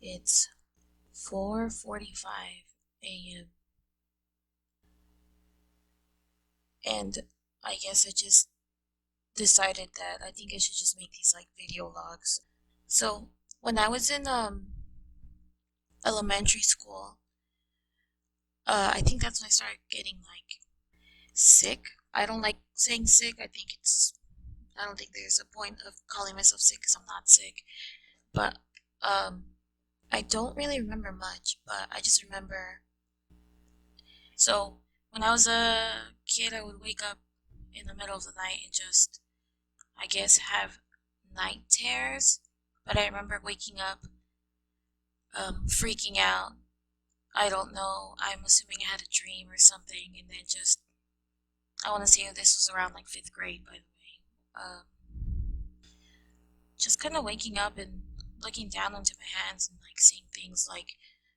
It's 4:45 a.m. and I guess I just decided that I think I should just make these like video logs. So when I was in elementary school, I think that's when I started getting like sick. I don't like saying sick. I don't think there's a point of calling myself sick because I'm not sick. But um, I don't really remember much, but I just remember. So when I was a kid, I would wake up in the middle of the night and just, I guess, have night terrors. But I remember waking up, freaking out. I don't know. I'm assuming I had a dream or something, and then just, I want to say this was around like fifth grade, by the way. Just kind of waking up and looking down onto my hands and like seeing things like,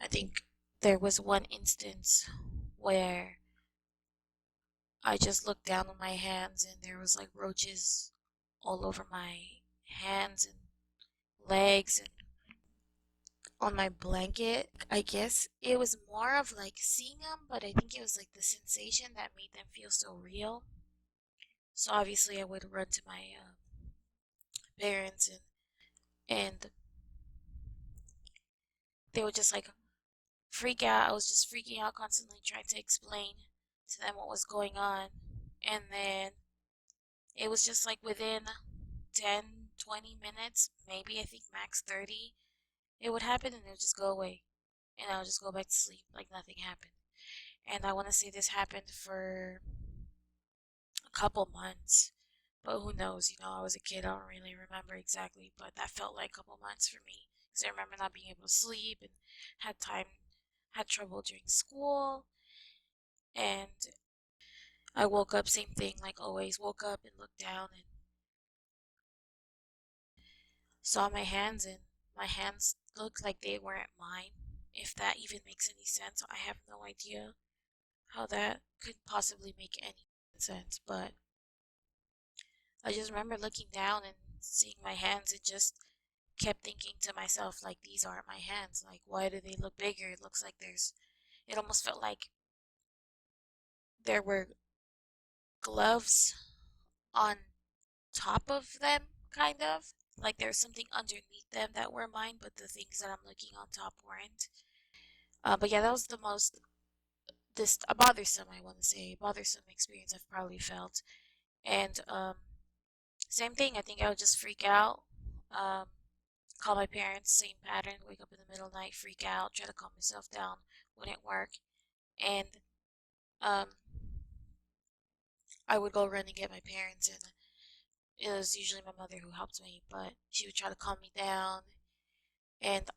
I think there was one instance where I just looked down on my hands and there was like roaches all over my hands and legs and on my blanket. I guess it was more of like seeing them, but I think it was like the sensation that made them feel so real. So obviously I would run to my parents and they would just like freak out. I was just freaking out constantly trying to explain to them what was going on. And then it was just like within 10, 20 minutes, maybe I think max 30, it would happen and it would just go away. And I would just go back to sleep like nothing happened. And I want to say this happened for a couple months. But who knows, I was a kid, I don't really remember exactly, but that felt like a couple months for me. Because I remember not being able to sleep and had trouble during school. And I woke up, same thing, like always, woke up and looked down and saw my hands, and my hands looked like they weren't mine. If that even makes any sense, I have no idea how that could possibly make any sense, but I just remember looking down and seeing my hands and just kept thinking to myself, like, these aren't my hands. Like, why do they look bigger? It looks like it almost felt like there were gloves on top of them, kind of. Like there's something underneath them that were mine, but the things that I'm looking on top weren't. But yeah, that was the most this a bothersome, I want to say, bothersome experience I've probably felt. And same thing. I think I would just freak out. Um, call my parents, same pattern. Wake up in the middle of the night, freak out, try to calm myself down, wouldn't work, and um, I would go run and get my parents, and it was usually my mother who helped me, but she would try to calm me down, and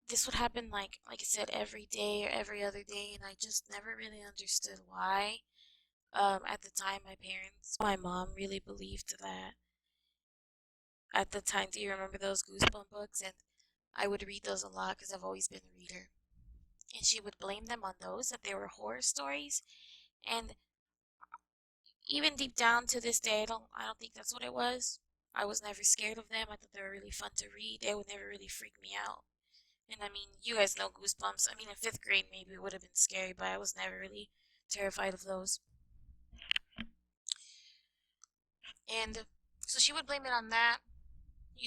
this would happen like I said every day or every other day, and I just never really understood why. At the time, my mom really believed that. At the time, do you remember those Goosebump books? And I would read those a lot because I've always been a reader. And she would blame them on those, that they were horror stories. And even deep down to this day, I don't think that's what it was. I was never scared of them. I thought they were really fun to read. They would never really freak me out. And I mean, you guys know Goosebumps. I mean, in fifth grade, maybe it would have been scary, but I was never really terrified of those. And so she would blame it on that.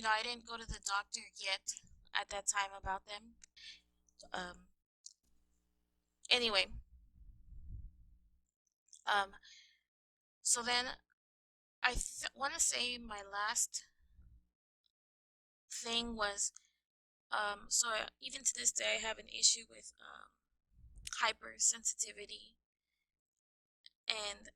I didn't go to the doctor yet at that time about them. Um, anyway, um, so then want to say my last thing was, even to this day, I have an issue with hypersensitivity, and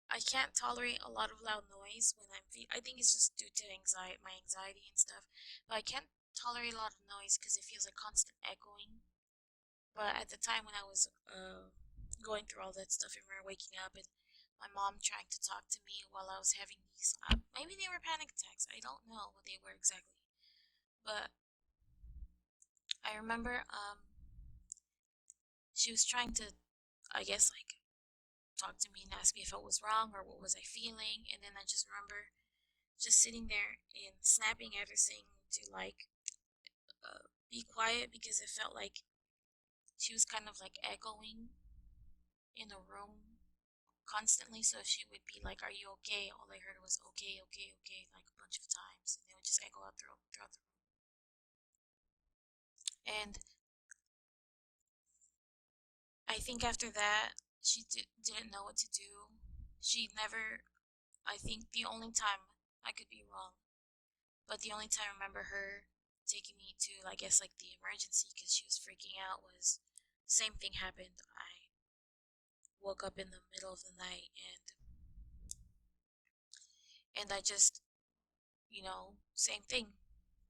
I can't tolerate a lot of loud noise when I think it's just due to my anxiety and stuff. But I can't tolerate a lot of noise because it feels like constant echoing. But at the time when I was going through all that stuff, I remember waking up and my mom trying to talk to me while I was having these. Maybe they were panic attacks. I don't know what they were exactly. But I remember she was trying to, I guess, like talk to me and ask me if I was wrong or what was I feeling. And then I just remember just sitting there and snapping at her saying to like be quiet because it felt like she was kind of like echoing in the room constantly. So she would be like, "Are you okay?" All I heard was "Okay, okay, okay," like a bunch of times, and it would just echo out throughout the room. And I think after that, she didn't know what to do. She never, I think the only time, I could be wrong, but the only time I remember her taking me to, I guess, like the emergency because she was freaking out was same thing happened. I woke up in the middle of the night and I just, same thing.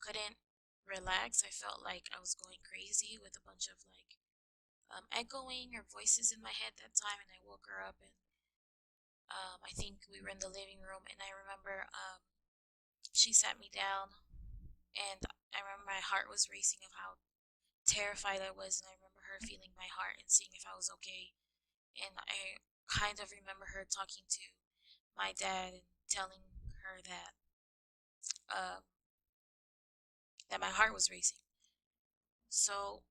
Couldn't relax. I felt like I was going crazy with a bunch of like echoing or voices in my head that time, and I woke her up and I think we were in the living room, and I remember she sat me down, and I remember my heart was racing of how terrified I was, and I remember her feeling my heart and seeing if I was okay. And I kind of remember her talking to my dad and telling her uh, that my heart was racing. So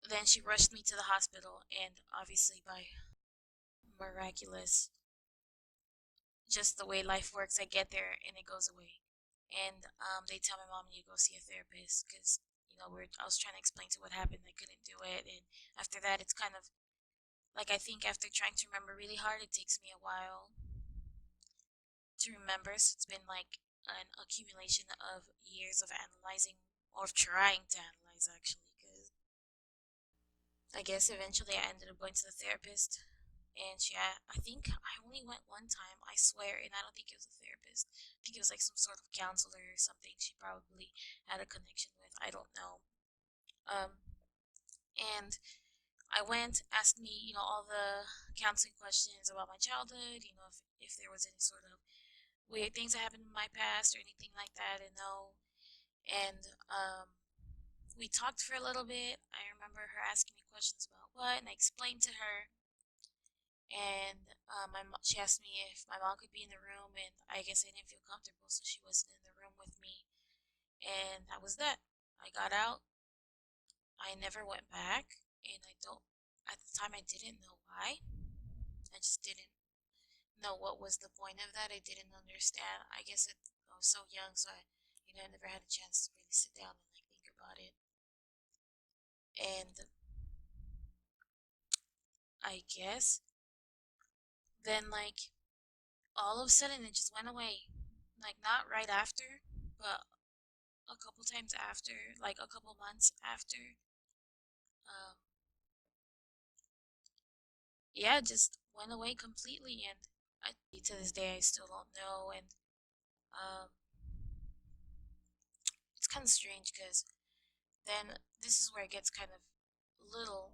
then she rushed me to the hospital, and obviously by miraculous, just the way life works, I get there and it goes away. And they tell my mom you go see a therapist because I was trying to explain to what happened. I couldn't do it, and after that, it's kind of like I think after trying to remember really hard, it takes me a while to remember. So it's been like an accumulation of years of analyzing or of trying to analyze actually. Because I guess eventually I ended up going to the therapist, and I think I only went one time, I swear, and I don't think it was a therapist. I think it was like some sort of counselor or something she probably had a connection with. I don't know. Um, and I went, asked me, all the counseling questions about my childhood, if there was any sort of weird things that happened in my past or anything like that, and no. And we talked for a little bit. I remember her asking me questions about what, and I explained to her. And she asked me if my mom could be in the room, and I guess I didn't feel comfortable, so she wasn't in the room with me. And that was that. I got out. I never went back, and I don't. At the time, I didn't know why. I just didn't know what was the point of that. I didn't understand. I was so young, so I never had a chance to really sit down and like think about it. And I guess then like all of a sudden it just went away. Like not right after, but a couple times after, like a couple months after. Um, yeah, just went away completely, and to this day I still don't know. And um, it's kind of strange because then this is where it gets kind of a little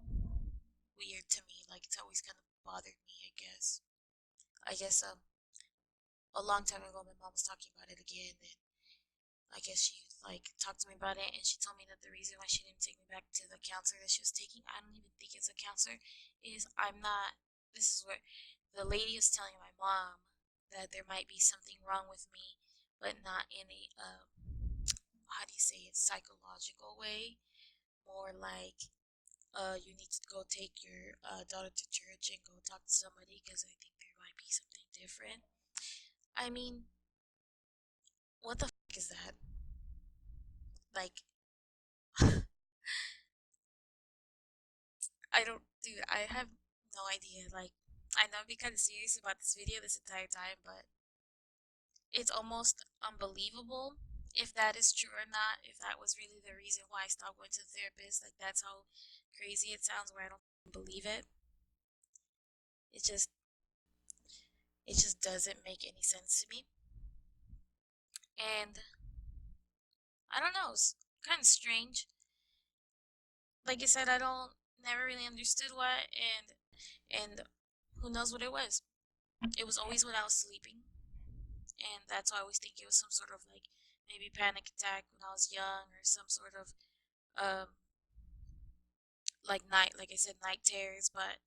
weird to me. Like it's always kind of bothered me, I guess. I guess a long time ago my mom was talking about it again, and I guess she like talked to me about it, and she told me that the reason why she didn't take me back to the counselor that she was taking, I don't even think it's a counselor, is I'm not. This is where the lady is telling my mom that there might be something wrong with me, but not in a how do you say it, psychological way. More like you need to go take your daughter to church and go talk to somebody because I think there might be something different. I mean, what the is that? Like, I don't, dude, I have no idea. Like, I know I've been kind of serious about this video this entire time, but it's almost unbelievable if that is true or not, if that was really the reason why I stopped going to the therapist. Like, that's how crazy it sounds where I don't believe it. It just, it just doesn't make any sense to me. And I don't know, it's kind of strange. Like I said, I don't, never really understood what, and who knows what it was. It was always when I was sleeping, and that's why I always think it was some sort of like maybe panic attack when I was young or some sort of um like I said, night terrors, but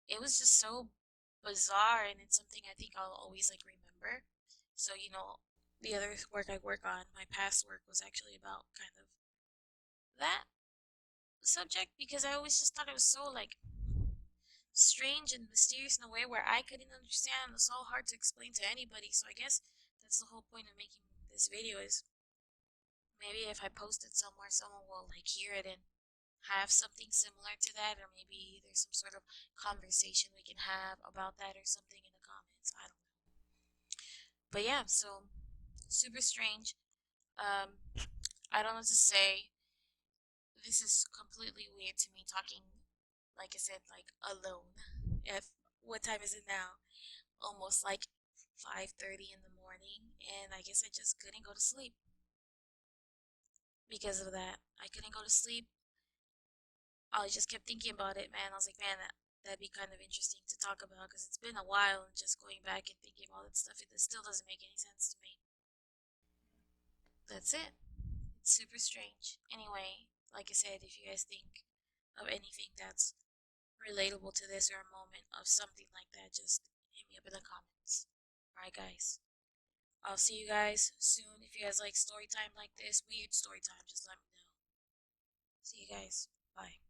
it was just so bizarre, and it's something I think I'll always like remember. So, the other work I work on, my past work, was actually about kind of that subject because I always just thought it was so like strange and mysterious in a way where I couldn't understand. It was so hard to explain to anybody. So I guess that's the whole point of making this video is maybe if I post it somewhere, someone will like hear it and have something similar to that, or maybe there's some sort of conversation we can have about that or something in the comments. I don't know. But yeah, so super strange. Um, I don't know what to say. This is completely weird to me talking, like I said, like alone. If what time is it now? Almost like 5:30 in the morning, and I guess I just couldn't go to sleep because of that. I couldn't go to sleep. I just kept thinking about it, man. I was like, man, that'd be kind of interesting to talk about because it's been a while and just going back and thinking about that stuff, it still doesn't make any sense to me. That's it. It's super strange. Anyway, like I said, if you guys think of anything that's relatable to this or a moment of something like that, just hit me up in the comments. Alright, guys. I'll see you guys soon. If you guys like story time like this, weird story time, just let me know. See you guys. Bye.